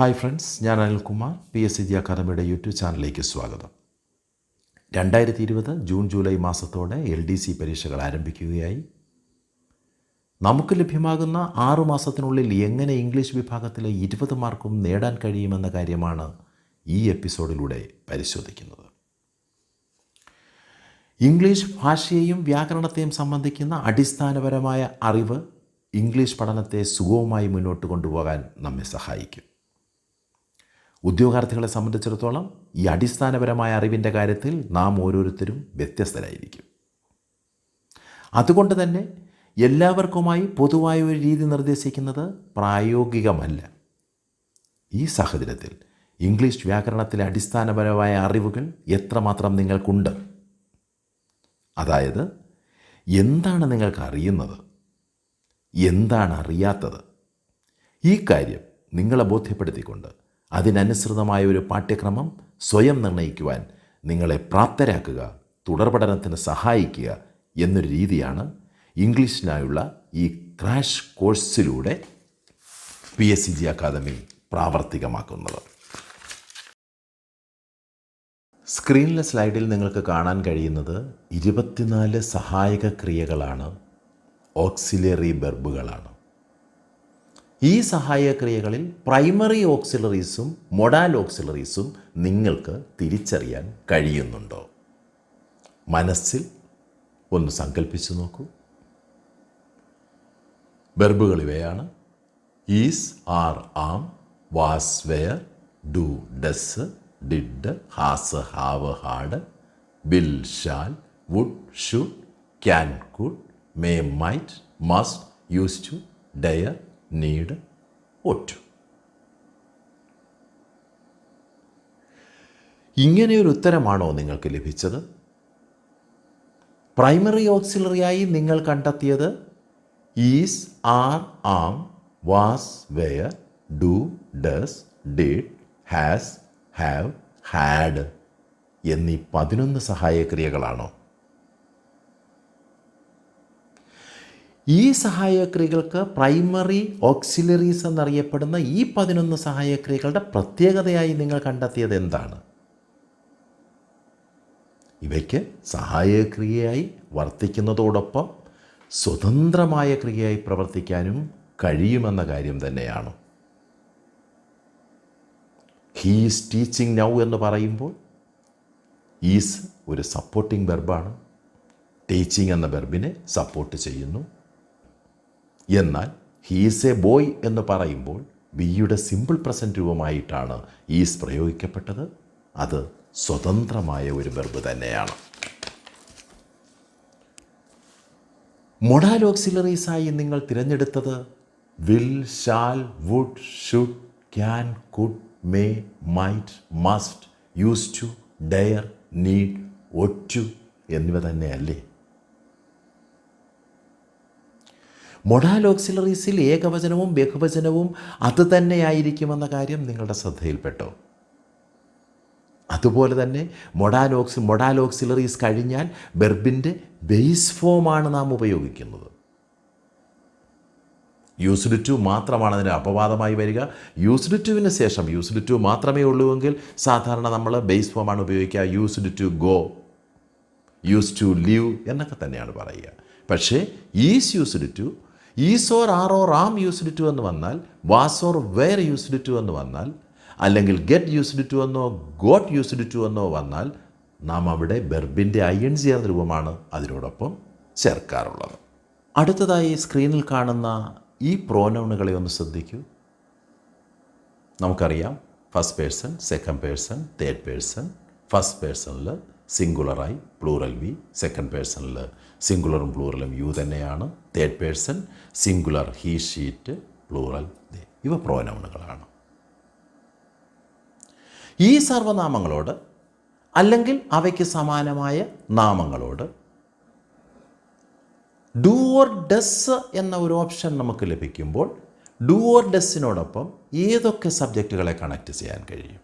Hi friends, ഞാൻ Anilkumar. PSCG അക്കാദമിയുടെ YouTube ചാനലിലേക്ക് സ്വാഗതം. 2020 ജൂൺ ജൂലൈ മാസത്തോടെ LDC പരീക്ഷകൾ ആരംഭിക്കുകയായി. നമുക്ക് ലഭ്യമാകുന്ന 6 മാസത്തിനുള്ളിൽ എങ്ങനെ ഇംഗ്ലീഷ് വിഭാഗത്തിലെ 20 മാർക്കും നേടാൻ കഴിയുമെന്ന കാര്യമാണ് ഈ എപ്പിസോഡിലൂടെ പരിശോധിക്കുന്നത്. ഇംഗ്ലീഷ് ഭാഷയെയും വ്യാകരണത്തെയും സംബന്ധിക്കുന്ന അടിസ്ഥാനപരമായ അറിവ് ഇംഗ്ലീഷ് പഠനത്തെ സുഗമമായി മുന്നോട്ട് കൊണ്ടുപോകാൻ നമ്മെ സഹായിക്കും. ഉദ്യോഗാർത്ഥികളെ സംബന്ധിച്ചിടത്തോളം ഈ അടിസ്ഥാനപരമായ അറിവിൻ്റെ കാര്യത്തിൽ നാം ഓരോരുത്തരും വ്യത്യസ്തരായിരിക്കും. അതുകൊണ്ട് തന്നെ എല്ലാവർക്കുമായി പൊതുവായ ഒരു രീതി നിർദ്ദേശിക്കുന്നത് പ്രായോഗികമല്ല. ഈ സാഹചര്യത്തിൽ ഇംഗ്ലീഷ് വ്യാകരണത്തിലെ അടിസ്ഥാനപരമായ അറിവുകൾ എത്രമാത്രം നിങ്ങൾക്കുണ്ട്, അതായത് എന്താണ് നിങ്ങൾക്ക് അറിയുന്നത്, എന്താണ് അറിയാത്തത്, ഈ കാര്യം നിങ്ങളെ ബോധ്യപ്പെടുത്തിക്കൊണ്ട് അതിനനുസൃതമായ ഒരു പാഠ്യക്രമം സ്വയം നിർണ്ണയിക്കുവാൻ നിങ്ങളെ പ്രാപ്തരാക്കുക, തുടർ പഠനത്തിന് സഹായിക്കുക എന്നൊരു രീതിയാണ് ഇംഗ്ലീഷിനായുള്ള ഈ ക്രാഷ് കോഴ്സിലൂടെ PSCG അക്കാദമി പ്രാവർത്തികമാക്കുന്നത്. സ്ക്രീനിലെ സ്ലൈഡിൽ നിങ്ങൾക്ക് കാണാൻ കഴിയുന്നത് 24 സഹായക ക്രിയകളാണ്, ഓക്സിലറി വെർബുകളാണ്. ഈ സഹായക ക്രിയകളിൽ പ്രൈമറി ഓക്സിലറീസും മൊഡാൽ ഓക്സിലറീസും നിങ്ങൾക്ക് തിരിച്ചറിയാൻ കഴിയുന്നുണ്ടോ? മനസ്സിൽ ഒന്ന് സങ്കല്പിച്ചു നോക്കൂ. വെർബുകൾ ഇവയാണ്: is, are, am, was, were, do, does, did, has, have, had, will, shall, would, should, can, could, may, might, must, used to, dare, need, ought. ഇങ്ങനെയൊരു ഉത്തരമാണോ നിങ്ങൾക്ക് ലഭിച്ചത്? പ്രൈമറി ഓക്സിലറിയായി നിങ്ങൾ കണ്ടെത്തിയത് is, are, am, was, were, do, does, did, has, have, had എന്നീ 11 സഹായക്രിയകളാണോ? ഈ സഹായക്രിയകൾക്ക് primary auxiliaries എന്നറിയപ്പെടുന്ന ഈ 11 സഹായക്രിയകളുടെ പ്രത്യേകതയായി നിങ്ങൾ കണ്ടെത്തിയത് എന്താണ്? ഇവയ്ക്ക് സഹായക്രിയയായി വർത്തിക്കുന്നതോടൊപ്പം സ്വതന്ത്രമായ ക്രിയയായി പ്രവർത്തിക്കാനും കഴിയുമെന്ന കാര്യം തന്നെയാണ്. ഹീ ഈസ് ടീച്ചിങ് നൗ എന്ന് പറയുമ്പോൾ ഈസ് ഒരു സപ്പോർട്ടിംഗ് വെർബാണ്, ടീച്ചിങ് എന്ന വെർബിനെ സപ്പോർട്ട് ചെയ്യുന്നു. എന്നാൽ ഹീസ് എ ബോയ് എന്ന് പറയുമ്പോൾ ബിയുടെ സിമ്പിൾ പ്രസൻറ്റ് രൂപമായിട്ടാണ് ഈസ് പ്രയോഗിക്കപ്പെട്ടത്. അത് സ്വതന്ത്രമായ ഒരു വെർബ് തന്നെയാണ്. മൊഡാൽ ഓക്സിലറീസായി നിങ്ങൾ തിരഞ്ഞെടുത്തത് will, shall, would, should, can, could, may, might, must, used to, dare, need, ought എന്നിവ തന്നെയല്ലേ? മൊഡാൽ ഓക്സിലറീസിൽ ഏകവചനവും ബഹുവചനവും അത് തന്നെയായിരിക്കുമെന്ന കാര്യം നിങ്ങളുടെ ശ്രദ്ധയിൽപ്പെട്ടോ? അതുപോലെ തന്നെ മൊഡാൽ ഓക്സിലറീസ് കഴിഞ്ഞാൽ വെർബിൻ്റെ ബേസ് ഫോമാണ് നാം ഉപയോഗിക്കുന്നത്. യൂസ്ഡ് ടു മാത്രമാണ് അതിന് അപവാദമായി വരിക. യൂസ്ഡ് ടുവിന് ശേഷം യൂസ്ഡ് ടു മാത്രമേ ഉള്ളൂവെങ്കിൽ സാധാരണ നമ്മൾ ബേസ് ഫോമാണ് ഉപയോഗിക്കുക. Used to go, use to leave എന്നൊക്കെ തന്നെയാണ് പറയുക. പക്ഷേ is used to, is or are or am used to എന്ന് വന്നാൽ, was or were used to എന്ന് വന്നാൽ, അല്ലെങ്കിൽ ഗെറ്റ് യൂസ്ഡ് ടു എന്നോ ഗോട്ട് യൂസ്ഡ് ടു എന്നോ വന്നാൽ നാം അവിടെ വെർബിൻ്റെ ING എന്ന രൂപമാണ് അതിനോടൊപ്പം ചേർക്കാറുള്ളത്. അടുത്തതായി സ്ക്രീനിൽ കാണുന്ന ഈ പ്രോനൗണുകളെ ഒന്ന് ശ്രദ്ധിക്കൂ. നമുക്കറിയാം, first person, second person, third person. First പേഴ്സണിൽ സിംഗുലറായി പ്ലൂറൽ വി, സെക്കൻഡ് പേഴ്സണിൽ സിംഗുലറും പ്ലൂറലും യു തന്നെയാണ്. Third person singular he, she it, plural they. ഇവ പ്രോനൗണുകളാണ്. ഈ സർവനാമങ്ങളോട് അല്ലെങ്കിൽ അവയ്ക്ക് സമാനമായ നാമങ്ങളോട് ഡു ഓർ ഡസ് എന്ന ഒരു ഓപ്ഷൻ നമുക്ക് ലഭിക്കുമ്പോൾ ഡു ഓർ ഡസ്സിനോടൊപ്പം ഏതൊക്കെ സബ്ജക്റ്റുകളെ കണക്ട് ചെയ്യാൻ കഴിയും?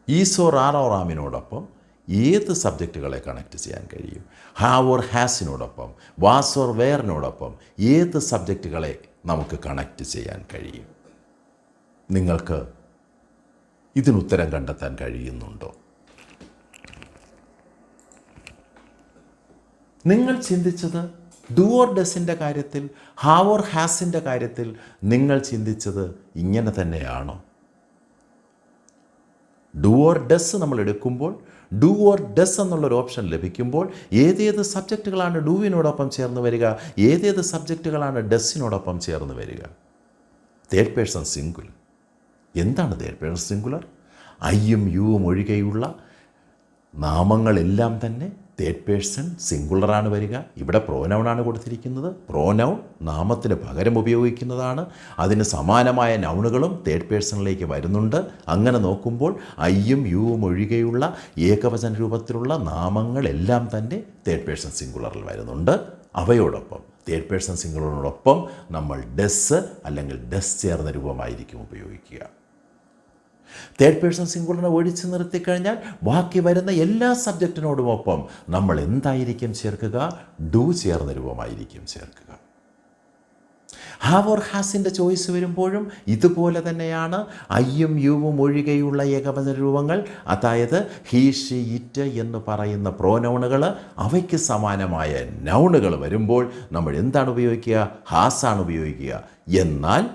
ഈസ് ഓർ ആർ ഓർ ആമിനോടൊപ്പം ഏത് സബ്ജക്റ്റുകളെ കണക്ട് ചെയ്യാൻ കഴിയും? ഹാവ് ഓർ ഹാസിനോടൊപ്പം, വാസ് ഓർ വെയറിനോടൊപ്പം ഏത് സബ്ജക്റ്റുകളെ നമുക്ക് കണക്ട് ചെയ്യാൻ കഴിയും? നിങ്ങൾക്ക് ഇതിനുത്തരം കണ്ടെത്താൻ കഴിയുന്നുണ്ടോ? നിങ്ങൾ ചിന്തിച്ചത് ഡു ഓർ ഡസിൻ്റെ കാര്യത്തിൽ, ഹാവ് ഓർ ഹാസിൻ്റെ കാര്യത്തിൽ നിങ്ങൾ ചിന്തിച്ചത് ഇങ്ങനെ തന്നെയാണോ? ഡു ഓർ ഡസ് നമ്മൾ എടുക്കുമ്പോൾ, ഡു ഓർ ഡസ് എന്നുള്ളൊരു ഓപ്ഷൻ ലഭിക്കുമ്പോൾ ഏതേത് സബ്ജക്റ്റുകളാണ് ഡൂവിനോടൊപ്പം ചേർന്ന് വരിക, ഏതേത് സബ്ജക്റ്റുകളാണ് ഡസ്സിനോടൊപ്പം ചേർന്ന് വരിക? Third person singular. എന്താണ് തേർഡ് പേഴ്സൺ സിംഗുലർ? ഐയും യുവും ഒഴികെയുള്ള നാമങ്ങളെല്ലാം തന്നെ തേർഡ് പേഴ്സൺ സിംഗുലറാണ് വരിക. ഇവിടെ പ്രോനൗണാണ് കൊടുത്തിരിക്കുന്നത്. പ്രോനൗൺ നാമത്തിന് പകരം ഉപയോഗിക്കുന്നതാണ്. അതിന് സമാനമായ നൗണുകളും തേർഡ് പേഴ്സണിലേക്ക് വരുന്നുണ്ട്. അങ്ങനെ നോക്കുമ്പോൾ ഐയും യുവും ഒഴികെയുള്ള ഏകവചന രൂപത്തിലുള്ള നാമങ്ങളെല്ലാം തന്നെ തേർഡ് പേഴ്സൺ സിംഗുലറിൽ വരുന്നുണ്ട്. അവയോടൊപ്പം തേർഡ് പേഴ്സൺ സിംഗുലറിനോടൊപ്പം നമ്മൾ ഡസ് അല്ലെങ്കിൽ ഡസ് ചേർന്ന രൂപമായിരിക്കും ഉപയോഗിക്കുക. തേർഡ് പേഴ്സൺ സിംഗുലറിനെ ഒഴിച്ചു നിർത്തിക്കഴിഞ്ഞാൽ ബാക്കി വരുന്ന എല്ലാ സബ്ജക്റ്റിനോടുമൊപ്പം നമ്മൾ എന്തായിരിക്കും ചേർക്കുക? ഡു ചേർന്ന രൂപമായിരിക്കും ചേർക്കുക. ഹാവ് ഓർ ഹാസിൻ്റെ ചോയ്സ് വരുമ്പോഴും ഇതുപോലെ തന്നെയാണ്. ഐയും യുവും ഒഴികെയുള്ള ഏകവചന രൂപങ്ങൾ, അതായത് ഹീ ഷീ ഇറ്റ് എന്ന് പറയുന്ന പ്രോനൗണുകൾ, അവയ്ക്ക് സമാനമായ നൗണുകൾ വരുമ്പോൾ നമ്മൾ എന്താണ് ഉപയോഗിക്കുക? ഹാസാണ് ഉപയോഗിക്കുക. എന്നാൽ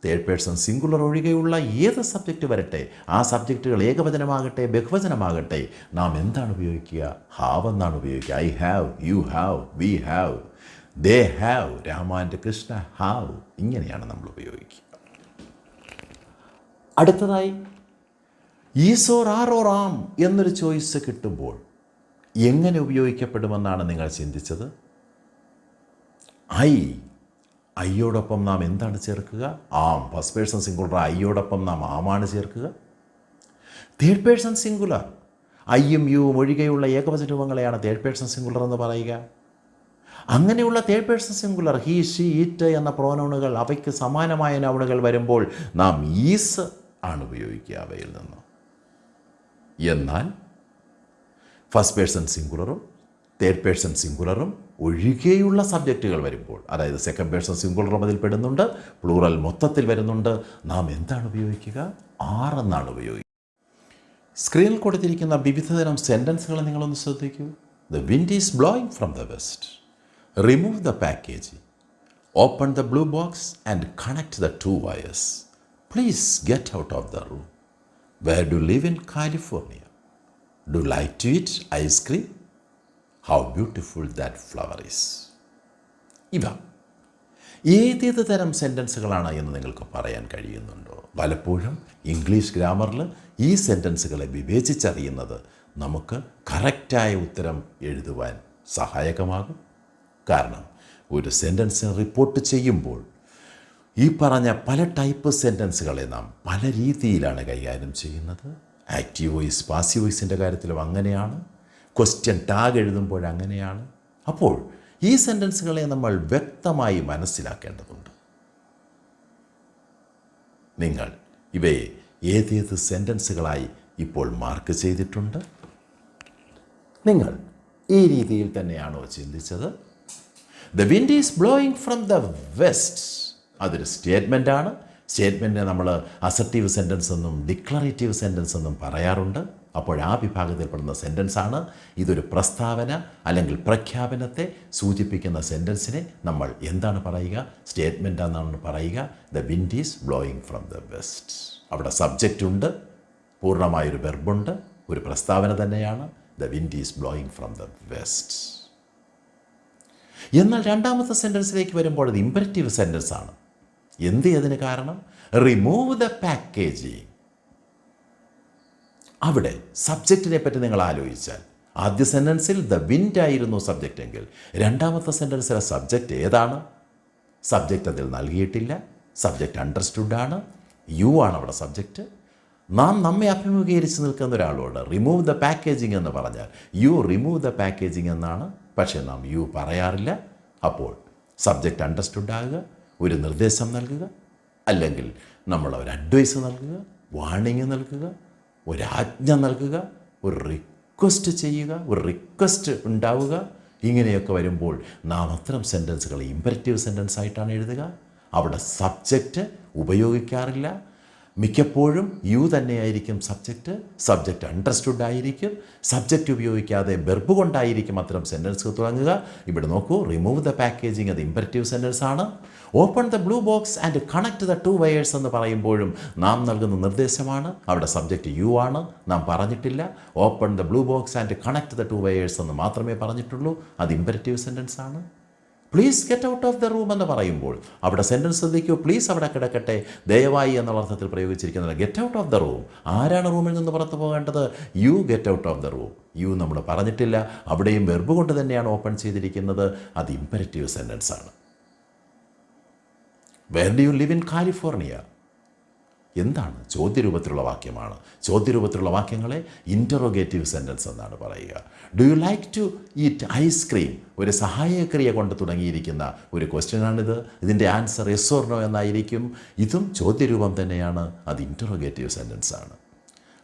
തേർഡ് പേഴ്സൺ സിംഗുലർ ഒഴികെയുള്ള ഏത് സബ്ജക്റ്റ് വരട്ടെ, ആ സബ്ജക്റ്റുകൾ ഏകവചനമാകട്ടെ ബഹുവചനമാകട്ടെ, നാം എന്താണ് ഉപയോഗിക്കുക? ഹാവ് എന്നാണ് ഉപയോഗിക്കുക. I have, you have, we have, they have, Rama and Krishna have, ഇങ്ങനെയാണ് നമ്മൾ ഉപയോഗിക്കുക. അടുത്തതായി is or are or am എന്നൊരു ചോയ്സ് കിട്ടുമ്പോൾ എങ്ങനെ ഉപയോഗിക്കപ്പെടുമെന്നാണ് നിങ്ങൾ ചിന്തിച്ചത്? ഐയോടൊപ്പം നാം എന്താണ് ചേർക്കുക? ആം. ഫസ്റ്റ് പേഴ്സൺ സിംഗുലർ ഐയോടൊപ്പം നാം ആമാണ് ചേർക്കുക. തേർഡ് പേഴ്സൺ സിംഗുലർ ഐയും യുവും ഒഴികെയുള്ള ഏകവചന രൂപങ്ങളെയാണ് തേർഡ് പേഴ്സൺ സിംഗുലർ എന്ന് പറയുക. അങ്ങനെയുള്ള third person singular he she it എന്ന പ്രോനൗണുകൾ, അവയ്ക്ക് സമാനമായ നൗണുകൾ വരുമ്പോൾ നാം ഈസ് ആണ് ഉപയോഗിക്കുക അവയിൽ നിന്ന്. എന്നാൽ ഫസ്റ്റ് പേഴ്സൺ സിംഗുലറും തേർഡ് പേഴ്സൺ സിംഗുലറും ഒഴികെയുള്ള സബ്ജക്റ്റുകൾ വരുമ്പോൾ, അതായത് സെക്കൻഡ് പേഴ്സൺ സിംഗുലറും അതിൽ പെടുന്നുണ്ട്, പ്ലൂറൽ മൊത്തത്തിൽ വരുന്നുണ്ട്, നാം എന്താണ് ഉപയോഗിക്കുക? ആർ എന്നാണ് ഉപയോഗിക്കുക. സ്ക്രീനിൽ കൊടുത്തിരിക്കുന്ന വിവിധതരം സെൻറ്റൻസുകൾ നിങ്ങളൊന്ന് ശ്രദ്ധിക്കൂ. The wind is blowing from the west. Remove the package. Open the blue box and connect the 2 wires. Please get out of the room. Where do live in California? Do like to eat ice cream? How beautiful that flower is. ഇവ ഏതേത് തരം സെൻറ്റൻസുകളാണ് എന്ന് നിങ്ങൾക്ക് പറയാൻ കഴിയുന്നുണ്ടോ? പലപ്പോഴും English ഗ്രാമറിൽ ഈ സെൻറ്റൻസുകളെ വിവേചിച്ചറിയുന്നത് നമുക്ക് കറക്റ്റായ ഉത്തരം എഴുതുവാൻ സഹായകമാകും. കാരണം ഒരു സെൻറ്റൻസിനെ റിപ്പോർട്ട് ചെയ്യുമ്പോൾ ഈ പറഞ്ഞ പല ടൈപ്പ് സെൻറ്റൻസുകളെ നാം പല രീതിയിലാണ് കൈകാര്യം ചെയ്യുന്നത്. ആക്റ്റീവ് വോയിസ്, പാസീവ് വോയിസിൻ്റെ കാര്യത്തിലും അങ്ങനെയാണ്. ക്വസ്റ്റ്യൻ ടാഗ് എഴുതുമ്പോൾ അങ്ങനെയാണ്. അപ്പോൾ ഈ സെൻറ്റൻസുകളെ നമ്മൾ വ്യക്തമായി മനസ്സിലാക്കേണ്ടതുണ്ട്. നിങ്ങൾ ഇവയെ ഏതേത് സെൻറ്റൻസുകളായി ഇപ്പോൾ മാർക്ക് ചെയ്തിട്ടുണ്ട്? നിങ്ങൾ ഈ രീതിയിൽ തന്നെയാണോ ചിന്തിച്ചത്? The wind is blowing from the west. അതൊരു സ്റ്റേറ്റ്മെൻറ്റാണ്. സ്റ്റേറ്റ്മെൻറ്റിനെ നമ്മൾ അസർട്ടീവ് സെൻറ്റൻസ് എന്നും ഡിക്ലറേറ്റീവ് സെൻറ്റൻസ് എന്നും പറയാറുണ്ട്. അപ്പോൾ ആ വിഭാഗത്തിൽപ്പെടുന്ന സെൻറ്റൻസാണ്. ഇതൊരു പ്രസ്താവന അല്ലെങ്കിൽ പ്രഖ്യാപനത്തെ സൂചിപ്പിക്കുന്ന സെൻറ്റൻസിനെ നമ്മൾ എന്താണ് പറയുക? സ്റ്റേറ്റ്മെൻ്റ് എന്നാണ് പറയുക. The wind is blowing from the west. അവിടെ സബ്ജക്റ്റ് ഉണ്ട്, പൂർണ്ണമായൊരു വെർബുണ്ട്, ഒരു പ്രസ്താവന തന്നെയാണ്. The wind is blowing from the west. എന്നാൽ രണ്ടാമത്തെ സെൻറ്റൻസിലേക്ക് വരുമ്പോൾ അത് ഇമ്പരറ്റീവ് സെൻറ്റൻസ് ആണ്. എന്ത് അതിന് കാരണം? Remove the packaging. അവിടെ സബ്ജക്റ്റിനെ പറ്റി നിങ്ങൾ ആലോചിച്ചാൽ ആദ്യ സെൻറ്റൻസിൽ ദ വിൻഡ് ആയിരുന്നു സബ്ജക്റ്റ് എങ്കിൽ രണ്ടാമത്തെ സെൻറ്റൻസിലെ സബ്ജക്റ്റ് ഏതാണ്? സബ്ജക്റ്റ് അതിൽ നൽകിയിട്ടില്ല. സബ്ജക്റ്റ് അണ്ടർസ്റ്റുഡാണ്. യു ആണ് അവിടെ സബ്ജക്റ്റ്. നാം നമ്മെ അഭിമുഖീകരിച്ച് നിൽക്കുന്ന ഒരാളോട് റിമൂവ് ദ പാക്കേജിങ് എന്ന് പറഞ്ഞാൽ യു റിമൂവ് ദ പാക്കേജിങ് എന്നാണ്. പക്ഷേ നാം യു പറയാറില്ല. അപ്പോൾ സബ്ജക്റ്റ് അണ്ടർസ്റ്റുഡ് ആകുക, ഒരു നിർദ്ദേശം നൽകുക, അല്ലെങ്കിൽ നമ്മൾ ഒരു അഡ്വൈസ് നൽകുക, വാണിംഗ് നൽകുക, ഒരാജ്ഞ നൽകുക, ഒരു റിക്വസ്റ്റ് ചെയ്യുക, ഒരു റിക്വസ്റ്റ് ഉണ്ടാവുക. ഇങ്ങനെയൊക്കെ വരുമ്പോൾ നാം അത്തരം സെൻറ്റൻസുകൾ ഇമ്പരറ്റീവ് സെൻറ്റൻസ് ആയിട്ടാണ് എഴുതുക. അവിടെ സബ്ജക്റ്റ് ഉപയോഗിക്കാറില്ല. മിക്കപ്പോഴും യു തന്നെയായിരിക്കും സബ്ജക്റ്റ് അണ്ടർസ്റ്റുഡ് ആയിരിക്കും, സബ്ജക്റ്റ് ഉപയോഗിക്കാതെ വെർബ് കൊണ്ടായിരിക്കും അത്തരം സെൻറ്റൻസ് തുടങ്ങുക. ഇവിടെ നോക്കൂ, റിമൂവ് ദ പാക്കേജിങ്, അത് ഇമ്പരറ്റീവ് സെൻറ്റൻസ് ആണ്. Open the blue box and connect the 2 wires എന്ന് പറയുമ്പോഴും നാം നൽകുന്ന നിർദ്ദേശമാണ്. അവിടെ സബ്ജക്റ്റ് യു ആണ്, നാം പറഞ്ഞിട്ടില്ല. Open the blue box and connect the 2 wires എന്ന് മാത്രമേ പറഞ്ഞിട്ടുള്ളൂ. അത് ഇമ്പരറ്റീവ് സെൻറ്റൻസ് ആണ്. Please get out of the room എന്ന് പറയുമ്പോൾ അവിടെ സെൻറ്റൻസ് ശ്രദ്ധിക്കൂ. പ്ലീസ് അവിടെ കിടക്കട്ടെ, ദയവായി എന്നുള്ള അർത്ഥത്തിൽ പ്രയോഗിച്ചിരിക്കുന്നത് get out of the room. ആരാണ് റൂമിൽ നിന്ന് പുറത്ത് പോകേണ്ടത്? You get out of the room. You നമ്മൾ പറഞ്ഞിട്ടില്ല. അവിടെയും വെർബ് കൊണ്ട് തന്നെയാണ് ഓപ്പൺ ചെയ്തിരിക്കുന്നത്. അത് ഇമ്പരറ്റീവ് സെൻറ്റൻസ് ആണ്. Where do you live in California? എന്താണ്? ചോദ്യരൂപത്തിലുള്ള വാക്യമാണ്. ചോദ്യരൂപത്തിലുള്ള വാക്യങ്ങളെ ഇൻ്ററോഗേറ്റീവ് സെൻറ്റൻസ് എന്നാണ് പറയുക. Do you like to eat ice cream? ഒരു സഹായക്രിയ കൊണ്ട് തുടങ്ങിയിരിക്കുന്ന ഒരു ക്വസ്റ്റ്യനാണിത്. ഇതിൻ്റെ ആൻസർ യെസ് ഓർ നോ എന്നായിരിക്കും. ഇതും ചോദ്യരൂപം തന്നെയാണ്. അത് ഇൻ്ററോഗേറ്റീവ് സെൻറ്റൻസ് ആണ്.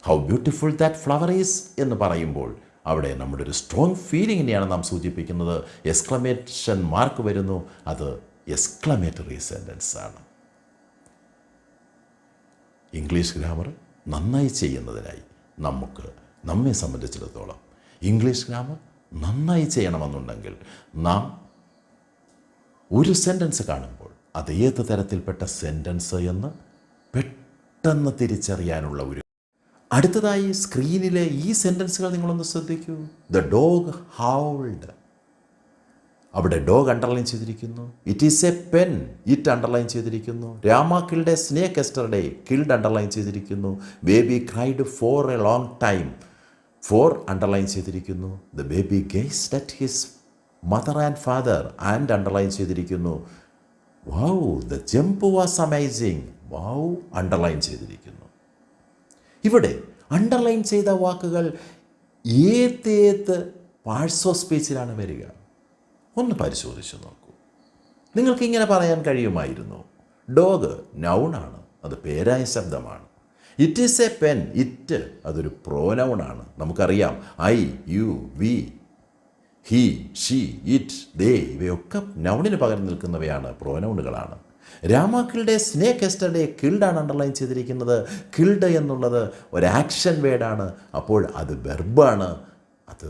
How beautiful that flower is എന്ന് പറയുമ്പോൾ അവിടെ നമ്മുടെ ഒരു സ്ട്രോങ് ഫീലിങ്ങിനെയാണ് നാം സൂചിപ്പിക്കുന്നത്. എക്സ്ക്ലമേഷൻ മാർക്ക് വരുന്നു. അത് എക്സ്ക്ലമേറ്ററി സെൻറ്റൻസ് ആണ്. ഇംഗ്ലീഷ് ഗ്രാമർ നന്നായി ചെയ്യുന്നതിനായി നമ്മെ സംബന്ധിച്ചിടത്തോളം ഇംഗ്ലീഷ് ഗ്രാമർ നന്നായി ചെയ്യണമെന്നുണ്ടെങ്കിൽ നാം ഒരു സെൻറ്റൻസ് കാണുമ്പോൾ അത് ഏത് തരത്തിൽപ്പെട്ട സെൻറ്റൻസ് എന്ന് പെട്ടെന്ന് തിരിച്ചറിയാനുള്ള ഒരു. അടുത്തതായി സ്ക്രീനിലെ ഈ സെൻറ്റൻസുകൾ നിങ്ങളൊന്ന് ശ്രദ്ധിക്കൂ. The dog howled. അവിടെ ഡോഗ് അണ്ടർലൈൻ ചെയ്തിരിക്കുന്നു. It is a pen, it underline ചെയ്തിരിക്കുന്നു. Rama killed a snake yesterday, killed underline ചെയ്തിരിക്കുന്നു. Baby cried for a long time, for underline ചെയ്തിരിക്കുന്നു. The baby gazed at his mother and father, and underline ചെയ്തിരിക്കുന്നു. Wow the jump was amazing, wow underline ചെയ്തിരിക്കുന്നു. ഇവിടെ underline ചെയ്ത വാക്കുകൾ ഏത് parts of സ്പീച്ചിലാണ് വരിക? ഒന്ന് പരിശോധിച്ച് നോക്കൂ. നിങ്ങൾക്ക് ഇങ്ങനെ പറയാൻ കഴിയുമായിരുന്നു, ഡോഗ് നൗണാണ്, അത് പേരായ ശബ്ദമാണ്. It is a pen, it അതൊരു പ്രോനൗണാണ്. നമുക്കറിയാം I, you, we, he, she, it, they ഇവയൊക്കെ നൗണിന് പകരം നിൽക്കുന്നവയാണ്, പ്രോനൗണുകളാണ്. Rama killed a snake yesterday, കിൽഡാണ് അണ്ടർലൈൻ ചെയ്തിരിക്കുന്നത്. കിൽഡ് എന്നുള്ളത് ഒരു ആക്ഷൻ വേർഡാണ്. അപ്പോൾ അത് വെർബാണ്, അത്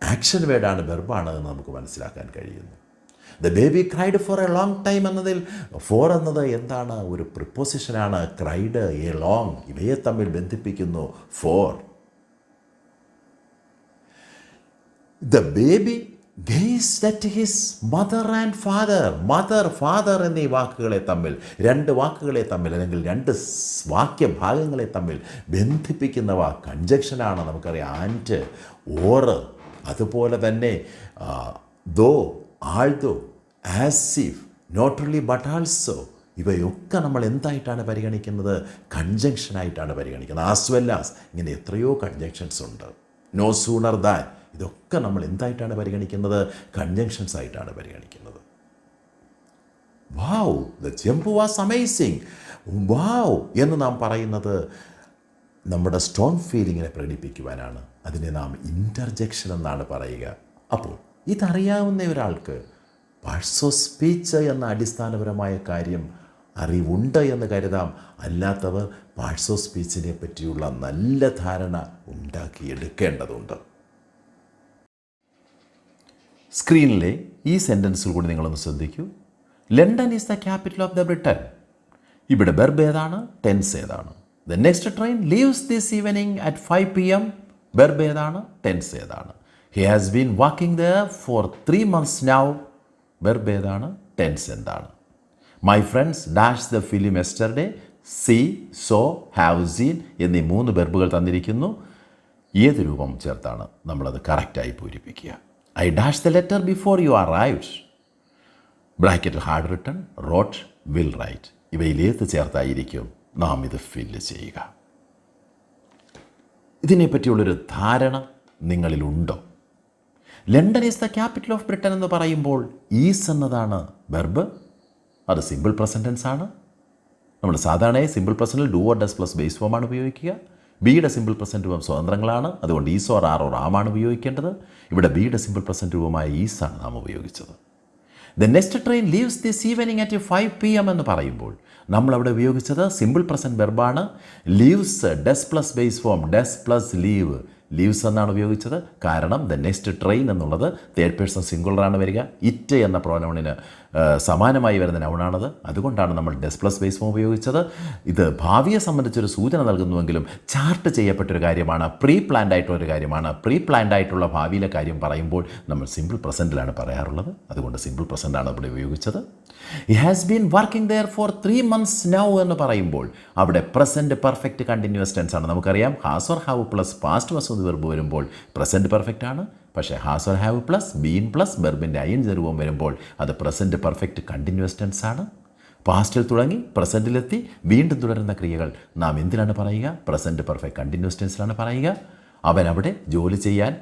ആക്ഷൻ വേർഡാണ്, വെർബാണ് എന്ന് നമുക്ക് മനസ്സിലാക്കാൻ കഴിയുന്നു. The baby cried for a long time എന്നതിൽ ഫോർ എന്നത് എന്താണ്? ഒരു പ്രിപ്പോസിഷനാണ്. ക്രൈഡ്, എ ലോങ് ഇവയെ തമ്മിൽ ബന്ധിപ്പിക്കുന്നു. For. The baby gazed at his mother and father. Mother, father എന്നീ വാക്കുകളെ തമ്മിൽ, രണ്ട് വാക്കുകളെ തമ്മിൽ അല്ലെങ്കിൽ രണ്ട് വാക്യഭാഗങ്ങളെ തമ്മിൽ ബന്ധിപ്പിക്കുന്നവ കൺജക്ഷനാണ്. നമുക്കറിയാം ആൻഡ്, ഓർ, അതുപോലെ തന്നെ though, although, as if, not only but also ഇവയൊക്കെ നമ്മൾ എന്തായിട്ടാണ് പരിഗണിക്കുന്നത്? കൺജങ്ഷനായിട്ടാണ് പരിഗണിക്കുന്നത്. ആസ് വെൽ ആസ്, ഇങ്ങനെ എത്രയോ കൺജങ്ഷൻസ് ഉണ്ട്. നോ സൂണർ ദാൻ, ഇതൊക്കെ നമ്മൾ എന്തായിട്ടാണ് പരിഗണിക്കുന്നത്? കൺജങ്ഷൻസ് ആയിട്ടാണ് പരിഗണിക്കുന്നത്. വാവ് ദ ജംപ് വാസ് അമേസിങ്. വാവ് എന്ന് നാം പറയുന്നത് നമ്മുടെ സ്ട്രോങ് ഫീലിങ്ങിനെ പ്രകടിപ്പിക്കുവാനാണ്. അതിനെ നാം ഇൻ്റർജെക്ഷൻ എന്നാണ് പറയുക. അപ്പോൾ ഇതറിയാവുന്ന ഒരാൾക്ക് പാർട്സ് ഓഫ് സ്പീച്ച് എന്ന അടിസ്ഥാനപരമായ കാര്യം അറിവുണ്ട് എന്ന് കരുതാം. അല്ലാത്തവർ പാർട്സ് ഓഫ് സ്പീച്ചിനെ പറ്റിയുള്ള നല്ല ധാരണ ഉണ്ടാക്കിയെടുക്കേണ്ടതുണ്ട്. സ്ക്രീനിലെ ഈ സെൻറ്റൻസിൽ കൂടി നിങ്ങളൊന്ന് ശ്രദ്ധിക്കൂ. London is the capital of the Britain. ഇവിടെ വെർബ് ഏതാണ്? ടെൻസ് ഏതാണ്? The next train leaves this evening at 5 PM. Verb ഏതാണ്? ടെൻസ് ഏതാണ്? He has been walking there for 3 months now. Verb ഏതാണ്? ടെൻസ് എന്താണ്? My friends dash the film yesterday. See, saw, have seen എന്നീ 3 വെർബുകൾ തന്നിരിക്കുന്നു. ഏത് രൂപം ചേർത്താണ് നമ്മളത് കറക്റ്റായി പൂരിപ്പിക്കുക? I dash the letter before you arrived. ബ്രാക്കറ്റിൽ had written, wrote, will write. ഇവയിലേത് ചേർത്തായിരിക്കും നാം ഇത് ഫില്ല് ചെയ്യുക? ഇതിനെപ്പറ്റിയുള്ളൊരു ധാരണ നിങ്ങളിലുണ്ടോ? London is the capital of Britain എന്ന് പറയുമ്പോൾ ഈസ് എന്നതാണ് വെർബ്. അത് സിമ്പിൾ പ്രസൻറ്റൻസ് ആണ്. നമ്മൾ സാധാരണയായി സിമ്പിൾ പ്രസൻറ്റിൽ do or does plus base ഫോമാണ് ഉപയോഗിക്കുക. ബിയുടെ സിമ്പിൾ പ്രസൻറ്റ് രൂപം സ്വതന്ത്രങ്ങളാണ്. അതുകൊണ്ട് ഈസ് ഓർ ആർ ഓർ ആമാണ് ഉപയോഗിക്കേണ്ടത്. ഇവിടെ ബിയുടെ സിമ്പിൾ പ്രസൻറ്റ് രൂപമായ ഈസാണ് നാം ഉപയോഗിച്ചത്. The next train leaves this evening at 5 PM എന്ന് പറയുമ്പോൾ നമ്മളവിടെ ഉപയോഗിച്ചത് സിമ്പിൾ പ്രസൻറ്റ് വെർബാണ്. Leaves does plus base form does plus leave, leaves എന്നാണ് ഉപയോഗിച്ചത്. കാരണം ദ നെക്സ്റ്റ് ട്രെയിൻ എന്നുള്ളത് തേർഡ് പേഴ്സൺ സിംഗുലറാണ് വരിക. ഇറ്റ് എന്ന പ്രോനൗണിന് സമാനമായി വരുന്ന നൗണാണത്. അതുകൊണ്ടാണ് നമ്മൾ ഡസ് പ്ലസ് ബേസ് ഫോം ഉപയോഗിച്ചത്. ഇത് ഭാവിയെ സംബന്ധിച്ചൊരു സൂചന നൽകുന്നുവെങ്കിലും ചാർട്ട് ചെയ്യപ്പെട്ടൊരു കാര്യമാണ്, പ്രീ പ്ലാൻഡ് ആയിട്ടുള്ളൊരു കാര്യമാണ്. പ്രീ പ്ലാൻഡ് ആയിട്ടുള്ള ഭാവിയിലെ കാര്യം പറയുമ്പോൾ നമ്മൾ സിമ്പിൾ പ്രസൻറ്റിലാണ് പറയാറുള്ളത്. അതുകൊണ്ട് സിമ്പിൾ പ്രസൻറ്റാണ് ഇവിടെ ഉപയോഗിച്ചത്. He has been working there for 3 months now എന്ന് പറയുമ്പോൾ അവിടെ പ്രസൻറ്റ് പെർഫെക്റ്റ് കണ്ടിന്യൂസ് ടെൻസ് ആണ്. നമുക്കറിയാം has or have plus past വസ് വെർബ് വരുമ്പോൾ പ്രസൻറ്റ് പെർഫെക്റ്റ് ആണ്. പക്ഷേ has or have plus been plus വെർബിൻ്റെ ഐൻ ജെറുവം വരുമ്പോൾ അത് പ്രസൻറ്റ് പെർഫെക്റ്റ് കണ്ടിന്യൂസ് ടെൻസ് ആണ്. പാസ്റ്റിൽ തുടങ്ങി പ്രസൻറ്റിലെത്തി വീണ്ടും തുടരുന്ന ക്രിയകൾ നാം എന്തിനാണ് പറയുക? പ്രസൻറ്റ് പെർഫെക്റ്റ് കണ്ടിന്യൂസ് ടെൻസിലാണ് പറയുക. അവൻ അവിടെ ജോലി ചെയ്യാൻ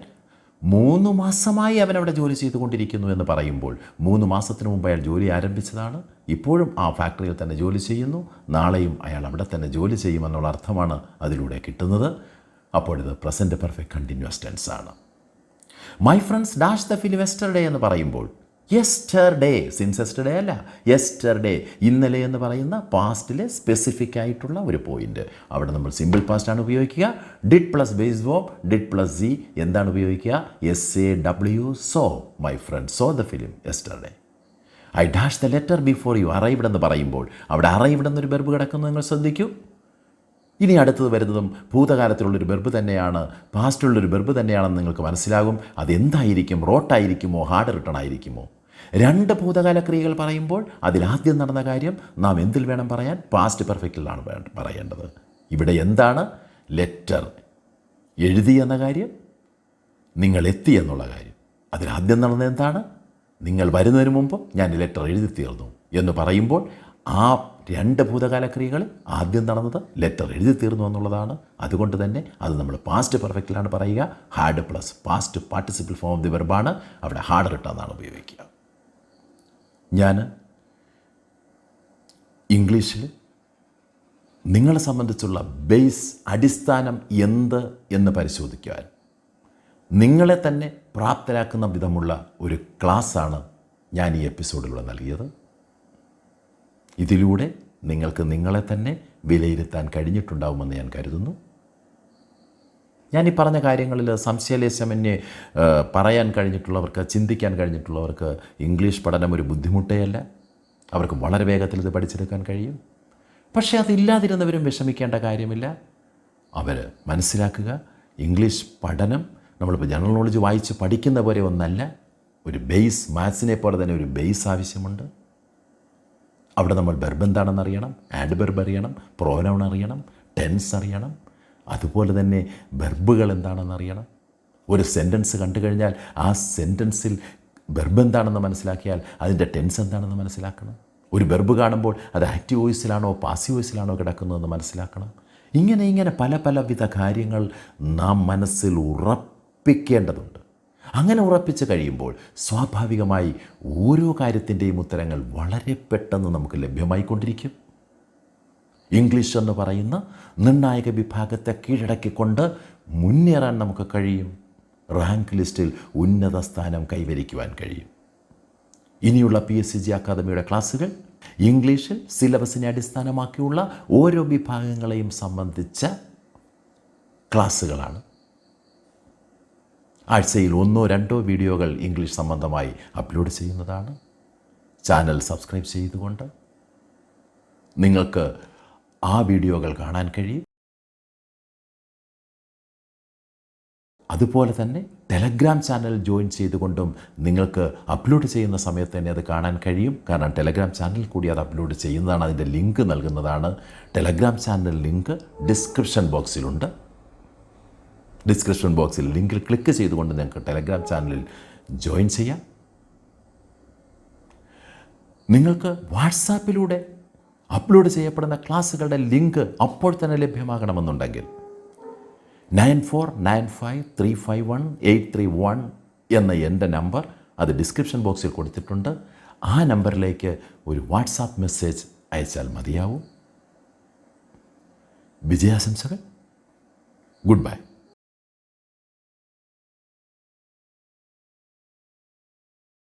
3 മാസമായി അവനവിടെ ജോലി ചെയ്തുകൊണ്ടിരിക്കുന്നു എന്ന് പറയുമ്പോൾ 3 മാസത്തിന് മുമ്പ് അയാൾ ജോലി ആരംഭിച്ചതാണ്. ഇപ്പോഴും ആ ഫാക്ടറിയിൽ തന്നെ ജോലി ചെയ്യുന്നു. നാളെയും അയാൾ അവിടെ തന്നെ ജോലി ചെയ്യുമെന്നുള്ള അർത്ഥമാണ് അതിലൂടെ കിട്ടുന്നത്. അപ്പോൾ ഇത് പ്രസൻറ്റ് പെർഫെക്റ്റ് കണ്ടിന്യൂസ് ടെൻസ് ആണ്. My friends dash the film yesterday എന്ന് പറയുമ്പോൾ യെസ്റ്റർഡേ, സിൻസ് യെസ്റ്റർഡേ അല്ല, യെസ്റ്റർഡേ, ഇന്നലെ എന്ന് പറയുന്ന പാസ്റ്റിലെ സ്പെസിഫിക് ആയിട്ടുള്ള ഒരു പോയിന്റ്. അവിടെ നമ്മൾ സിമ്പിൾ പാസ്റ്റാണ് ഉപയോഗിക്കുക. Did plus base verb, did plus C എന്താണ് ഉപയോഗിക്കുക? SAW, so. My friend so the film yesterday. I dash the letter before you, arrived എന്ന് പറയുമ്പോൾ അവിടെ അറൈവ്ഡ് എന്നൊരു വെർബ് കിടക്കുന്നു, നിങ്ങൾ ശ്രദ്ധിക്കൂ. ഇനി അടുത്തത് വരുന്നതും ഭൂതകാലത്തിലുള്ളൊരു വെർബ് തന്നെയാണ്, പാസ്റ്റുള്ളൊരു വെർബ് തന്നെയാണെന്ന് നിങ്ങൾക്ക് മനസ്സിലാകും. അതെന്തായിരിക്കും? റോട്ടായിരിക്കുമോ ഹാർഡ് റിട്ടൺ ആയിരിക്കുമോ? 2 ഭൂതകാല ക്രിയകൾ പറയുമ്പോൾ അതിലാദ്യം നടന്ന കാര്യം നാം എന്തിൽ വേണം പറയാൻ? പാസ്റ്റ് പെർഫെക്റ്റിലാണ് പറയേണ്ടത്. ഇവിടെ എന്താണ്? ലെറ്റർ എഴുതി എന്ന കാര്യം, നിങ്ങൾ എത്തി എന്നുള്ള കാര്യം. അതിലാദ്യം നടന്നത് എന്താണ്? നിങ്ങൾ വരുന്നതിന് മുമ്പ് ഞാൻ ലെറ്റർ എഴുതി തീർന്നു എന്ന് പറയുമ്പോൾ ആ 2 ഭൂതകാല ക്രിയകളിൽ ആദ്യം നടന്നത് ലെറ്റർ എഴുതി തീർന്നു എന്നുള്ളതാണ്. അതുകൊണ്ട് തന്നെ അത് നമ്മൾ പാസ്റ്റ് പെർഫെക്റ്റിലാണ് പറയുക. Had plus past participle form of the വെർബാണ്. അവിടെ ഹാർഡ് റിട്ടൺ എന്നാണ് ഉപയോഗിക്കുക. ഞാൻ ഇംഗ്ലീഷിൽ നിങ്ങളെ സംബന്ധിച്ചുള്ള ബേസ് അടിസ്ഥാനം എന്ത് എന്ന് പരിശോധിക്കുവാൻ നിങ്ങളെ തന്നെ പ്രാപ്തരാക്കുന്ന വിധമുള്ള ഒരു ക്ലാസ്സാണ് ഞാൻ ഈ എപ്പിസോഡിലൂടെ നൽകിയത്. ഇതിലൂടെ നിങ്ങൾക്ക് നിങ്ങളെ തന്നെ വിലയിരുത്താൻ കഴിഞ്ഞിട്ടുണ്ടാവുമെന്ന് ഞാൻ കരുതുന്നു. ഞാൻ ഈ പറഞ്ഞ കാര്യങ്ങളിൽ സംശയലേശമന്യേ പറയാൻ കഴിഞ്ഞിട്ടുള്ളവർക്ക്, ചിന്തിക്കാൻ കഴിഞ്ഞിട്ടുള്ളവർക്ക് ഇംഗ്ലീഷ് പഠനം ഒരു ബുദ്ധിമുട്ടേ അല്ല. അവർക്ക് വളരെ വേഗത്തിൽ ഇത് പഠിച്ചെടുക്കാൻ കഴിയും. പക്ഷേ അതില്ലാതിരുന്നവരും വിഷമിക്കേണ്ട കാര്യമില്ല. അവർ മനസ്സിലാക്കുക, ഇംഗ്ലീഷ് പഠനം നമ്മളിപ്പോൾ ജനറൽ നോളജ് വായിച്ച് പഠിക്കുന്ന പോലെ ഒന്നല്ല. ഒരു ബേസ്, മാത്സിനെ പോലെ തന്നെ ഒരു ബേസ് ആവശ്യമുണ്ട്. അവിടെ നമ്മൾ വെർബ് എന്താണെന്ന് അറിയണം, ആഡ്വെർബ് അറിയണം, പ്രോനൗൺ അറിയണം, ടെൻസ് അറിയണം. അതുപോലെ തന്നെ വെർബുകൾ എന്താണെന്ന് അറിയണം. ഒരു സെൻറ്റൻസ് കണ്ടു കഴിഞ്ഞാൽ ആ സെൻറ്റൻസിൽ വെർബ് എന്താണെന്ന് മനസ്സിലാക്കിയാൽ അതിൻ്റെ ടെൻസ് എന്താണെന്ന് മനസ്സിലാക്കണം. ഒരു വെർബ് കാണുമ്പോൾ അത് ആക്റ്റീവ് വോയിസിലാണോ പാസീവ് വോയിസിലാണോ കിടക്കുന്നതെന്ന് മനസ്സിലാക്കണം. ഇങ്ങനെ പലവിധ കാര്യങ്ങൾ നാം മനസ്സിൽ ഉറപ്പിക്കേണ്ടതുണ്ട്. അങ്ങനെ ഉറപ്പിച്ച് കഴിയുമ്പോൾ സ്വാഭാവികമായി ഓരോ കാര്യത്തിൻ്റെയും ഉത്തരങ്ങൾ വളരെ പെട്ടെന്ന് നമുക്ക് ലഭ്യമായിക്കൊണ്ടിരിക്കും. ഇംഗ്ലീഷ് എന്ന് പറയുന്ന നിർണായക വിഭാഗത്തെ കീഴടക്കിക്കൊണ്ട് മുന്നേറാൻ നമുക്ക് കഴിയും. റാങ്ക് ലിസ്റ്റിൽ ഉന്നത സ്ഥാനം കൈവരിക്കുവാൻ കഴിയും. ഇനിയുള്ള PSCG അക്കാദമിയുടെ ക്ലാസ്സുകൾ ഇംഗ്ലീഷിൽ സിലബസിനെ അടിസ്ഥാനമാക്കിയുള്ള ഓരോ വിഭാഗങ്ങളെയും സംബന്ധിച്ച ക്ലാസ്സുകളാണ്. ആഴ്ചയിൽ 1-2 വീഡിയോകൾ ഇംഗ്ലീഷ് സംബന്ധമായി അപ്ലോഡ് ചെയ്യുന്നതാണ്. ചാനൽ സബ്സ്ക്രൈബ് ചെയ്തുകൊണ്ട് നിങ്ങൾക്ക് ആ വീഡിയോകൾ കാണാൻ കഴിയും. അതുപോലെ തന്നെ ടെലഗ്രാം ചാനൽ ജോയിൻ ചെയ്തുകൊണ്ടും നിങ്ങൾക്ക് അപ്ലോഡ് ചെയ്യുന്ന സമയത്ത് തന്നെ അത് കാണാൻ കഴിയും. കാരണം ടെലഗ്രാം ചാനലിൽ കൂടി അത് അപ്ലോഡ് ചെയ്യുന്നതാണ്. അതിൻ്റെ ലിങ്ക് നൽകുന്നതാണ്. ടെലഗ്രാം ചാനൽ ലിങ്ക് ഡിസ്ക്രിപ്ഷൻ ബോക്സിലുണ്ട്. ഡിസ്ക്രിപ്ഷൻ ബോക്സിൽ ലിങ്കിൽ ക്ലിക്ക് ചെയ്തുകൊണ്ട് നിങ്ങൾക്ക് ടെലഗ്രാം ചാനലിൽ ജോയിൻ ചെയ്യാം. നിങ്ങൾക്ക് വാട്സാപ്പിലൂടെ അപ്ലോഡ് ചെയ്യപ്പെടുന്ന ക്ലാസ്സുകളുടെ ലിങ്ക് അപ്പോൾ തന്നെ ലഭ്യമാകണമെന്നുണ്ടെങ്കിൽ 9495351831 എന്ന എൻ്റെ നമ്പർ, അത് ഡിസ്ക്രിപ്ഷൻ ബോക്സിൽ കൊടുത്തിട്ടുണ്ട്. ആ നമ്പറിലേക്ക് ഒരു വാട്സാപ്പ് മെസ്സേജ് അയച്ചാൽ മതിയാവും. വിജയാശംസകൾ. Good bye.